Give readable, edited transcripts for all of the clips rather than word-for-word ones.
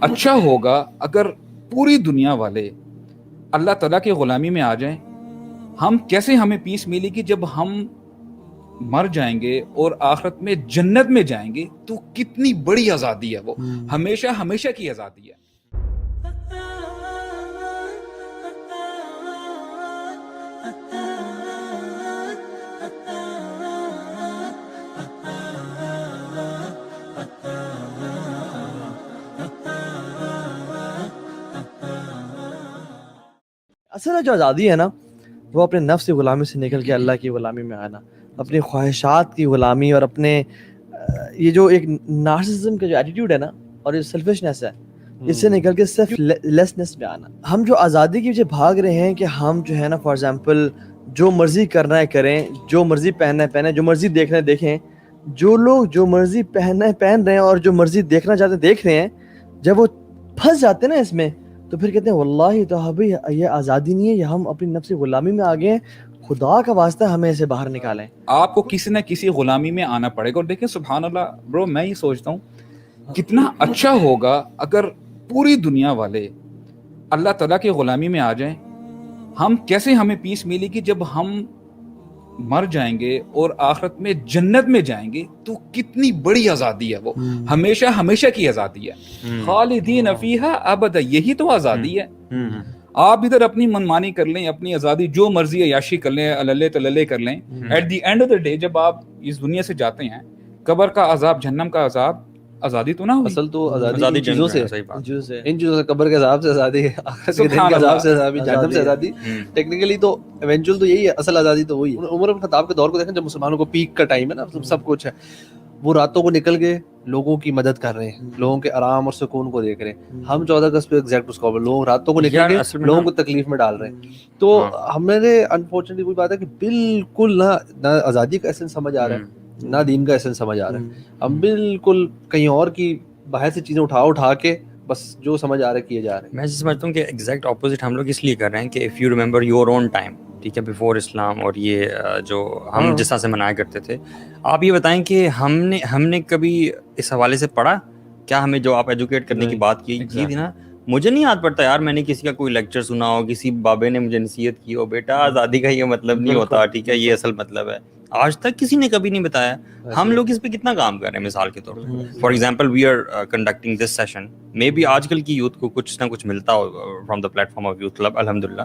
اچھا ہوگا اگر پوری دنیا والے اللہ تعالیٰ کی غلامی میں آ جائیں. ہم کیسے ہمیں پیس ملے گی جب ہم مر جائیں گے اور آخرت میں جنت میں جائیں گے, تو کتنی بڑی آزادی ہے وہ, ہمیشہ ہمیشہ کی آزادی ہے. اصل جو آزادی ہے نا, وہ اپنے نفس کی غلامی سے نکل کے اللہ کی غلامی میں آنا, اپنی خواہشات کی غلامی اور اپنے یہ جو ایک نارسسزم کا جو ایٹیٹیوڈ ہے نا, اور یہ سیلفشنس ہے, اس سے نکل کے سیلف لیسنس میں آنا. ہم جو آزادی کی وجہ بھاگ رہے ہیں کہ ہم جو ہے نا فار ایگزامپل جو مرضی کرنا ہے کریں, جو مرضی پہننا ہے پہنیں, جو مرضی دیکھنا ہے دیکھیں. جو لوگ جو مرضی پہننا ہے پہن رہے ہیں اور جو مرضی دیکھنا چاہتے ہیں دیکھ رہے ہیں, جب وہ پھنس جاتے ہیں نا اس میں, تو پھر کہتے ہیں واللہ تو ابھی یہ آزادی نہیں ہے, یہ ہم اپنی نفس غلامی میں آ گئے ہیں, خدا کا واسطہ ہمیں اسے باہر نکالیں. آپ کو کسی نہ کسی غلامی میں آنا پڑے گا. اور دیکھیں سبحان اللہ برو, میں یہ سوچتا ہوں کتنا اچھا ہوگا اگر پوری دنیا والے اللہ تعالیٰ کی غلامی میں آ جائیں. ہم کیسے ہمیں پیس ملے گی جب ہم مر جائیں گے اور آخرت میں جنت میں جائیں گے, تو کتنی بڑی آزادی ہے وہ, ہمیشہ ہمیشہ کی آزادی ہے. خالدین فیہا ابدا, یہی تو آزادی ہے. آپ ادھر اپنی منمانی کر لیں, اپنی آزادی جو مرضی عیاشی کر لیں, اللہ تللے کر لیں. At the end of the day جب آپ اس دنیا سے جاتے ہیں, قبر کا عذاب, جہنم کا عذاب, آزادی تو نہ ہوئی. اصل تو آزادی چیزوں سے, ان چیزوں سے, قبر کے عذاب سے آزادی ہے, آخرت کے دن کے عذاب سے آزادی, جہنم سے آزادی. ٹیکنیکلی تو ایونچوئل تو یہی ہے, اصل آزادی تو وہی ہے. عمر بن خطاب کے دور کو دیکھیں جب مسلمانوں کو پیک کا ٹائم ہے نا, سب کچھ ہے, وہ راتوں کو نکل کے لوگوں کی مدد کر رہے ہیں, لوگوں کے آرام اور سکون کو دیکھ رہے ہیں. ہم 14 اگست پہ ایگزیکٹ اس کو لوگ راتوں کو نکل کے لوگوں کو تکلیف میں ڈال رہے ہیں. تو ہمارے انفارچونیٹلی کوئی بات ہے کہ بالکل نہ آزادی کا ایسنس سمجھ آ رہا ہے, نہ دین کا ایسنس سمجھ آ رہا ہے. ہم بالکل کہیں اور کی باہر سے چیزیں اٹھا کے بس جو سمجھ آ رہا ہے کیے جا رہے ہیں. میں سمجھتا ہوں کہ ایگزیکٹ اپوزٹ ہم لوگ اس لیے کر رہے ہیں کہ if you remember your own time, ٹھیک ہے, بیفور اسلام, اور یہ جو ہم جس طرح سے منایا کرتے تھے, آپ یہ بتائیں کہ ہم نے کبھی اس حوالے سے پڑھا کیا؟ ہمیں جو آپ ایجوکیٹ کرنے کی بات کی تھی نا, مجھے نہیں یاد پڑتا یار میں نے کسی کا کوئی لیکچر سنا ہو, کسی بابے نے مجھے نصیحت کی ہو, بیٹا آزادی کا یہ مطلب نہیں ہوتا, ٹھیک ہے, یہ اصل مطلب ہے. آج تک کسی نے کبھی نہیں بتایا. ہم لوگ اس پہ کتنا کام کر رہے ہیں. مثال کے طور پہ for example we are conducting this session, may be آج کل کی یوتھ کو کچھ نہ کچھ ملتا ہو from the platform of youth club, الحمدللہ,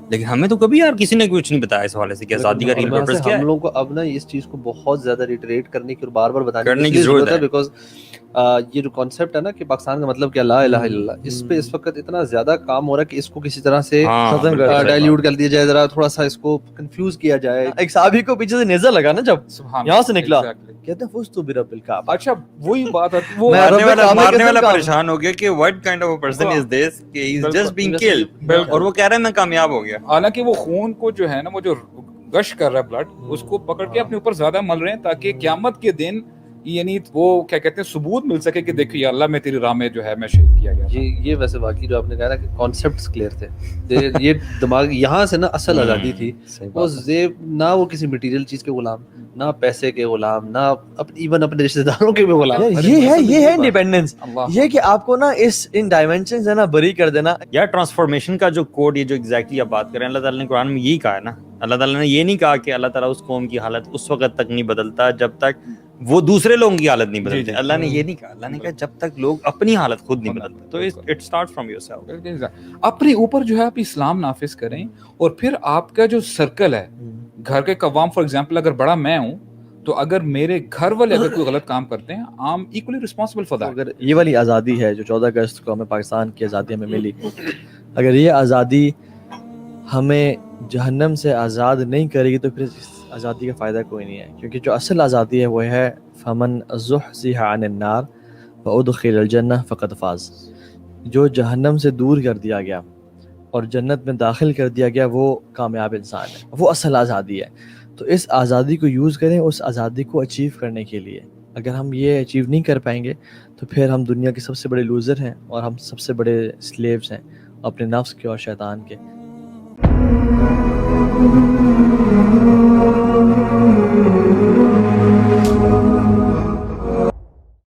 لیکن ہمیں تو کبھی یار کسی نے کچھ نہیں بتایا اس حوالے سے کہ آزادی کا ریل پرپس کیا ہے. ہم لوگوں کو اب نا اس چیز کو بہت زیادہ ریٹریٹ کرنے کی اور بار بار بتانے کی ضرورت ہے, بیکاز یہ جو کانسیپٹ ہے نا کہ پاکستان کا مطلب کیا, لا الہ الا اللہ, اس پہ اس وقت اتنا زیادہ کام ہو رہا ہے کہ اس کو کسی طرح سے ڈائلیوٹ کر دیا جائے, ذرا تھوڑا سا اس کو کنفیوز کیا جائے. ایک صحابی کو پیچھے سے نیزہ لگا نا, جب یہاں سے نکلا کہتے ہیں فزت برب الکعبہ. اچھا وہی بات ہے, وہ مارنے والا پریشان ہو گیا کہ what kind of a person is this, کہ he is just being killed, اور وہ کہہ رہا ہے میں کامیاب ہو گیا. حالانکہ وہ خون کو جو ہے نا, وہ جو گش کر رہا ہے بلڈ, اس کو پکڑ کے اپنے اوپر زیادہ مل رہے ہیں تاکہ قیامت کے دن یعنی وہ کیا کہتے ہیں ثبوت مل سکے کہ دیکھو یا اللہ میں تیری راہ میں جو ہے میں شہید کیا گیا. یہ ویسے واقعی جو آپ نے کہا نا کہ کانسیپٹس کلیئر تھے, یہ دماغ یہاں سے نا اصل آزادی تھی. وہ نہ وہ کسی مٹیریل چیز کے غلام, نہ پیسے کے غلام, نہ ایون اپنے رشتہ داروں کے بھی غلام. یہ ہے انڈیپینڈنس, یہ کہ آپ کو نا ان ڈائمینشنز ہے نا بری کر دینا. یار ٹرانسفارمیشن کا جو کوڈ, یہ جو ایگزیکٹلی آپ بات کر رہے ہیں, اللہ تعالیٰ نے قرآن میں یہی کہا ہے نا. اللہ تعالیٰ نے یہ نہیں کہا کہ اللہ تعالیٰ اس قوم کی حالت اس وقت تک نہیں بدلتا جب تک وہ دوسرے لوگوں کی حالت نہیں بدلتے. اللہ نے یہ نہیں کہا, اللہ نے کہا جب تک لوگ اپنی حالت خود نہیں بدلتے. تو it start from your self. اپنے اوپر جو ہے آپ اسلام نافذ کریں, اور پھر آپ کا جو سرکل ہے, گھر کے قوام, فار ایگزامپل اگر بڑا میں ہوں تو اگر میرے گھر والے اگر کوئی غلط کام کرتے ہیں, I'm equally responsible for that. اگر یہ والی آزادی ہے جو 14 اگست کو ہمیں پاکستان کی آزادی ہمیں ملی, اگر یہ آزادی ہمیں جہنم سے آزاد نہیں کرے گی تو پھر اس آزادی کا فائدہ کوئی نہیں ہے. کیونکہ جو اصل آزادی ہے وہ ہے فمن زحزح عن النار وادخل الجنہ فقد فاز. جو جہنم سے دور کر دیا گیا اور جنت میں داخل کر دیا گیا وہ کامیاب انسان ہے, وہ اصل آزادی ہے. تو اس آزادی کو یوز کریں اس آزادی کو اچیو کرنے کے لیے. اگر ہم یہ اچیو نہیں کر پائیں گے تو پھر ہم دنیا کے سب سے بڑے لوزر ہیں اور ہم سب سے بڑے سلیوز ہیں اپنے نفس کے اور شیطان کے.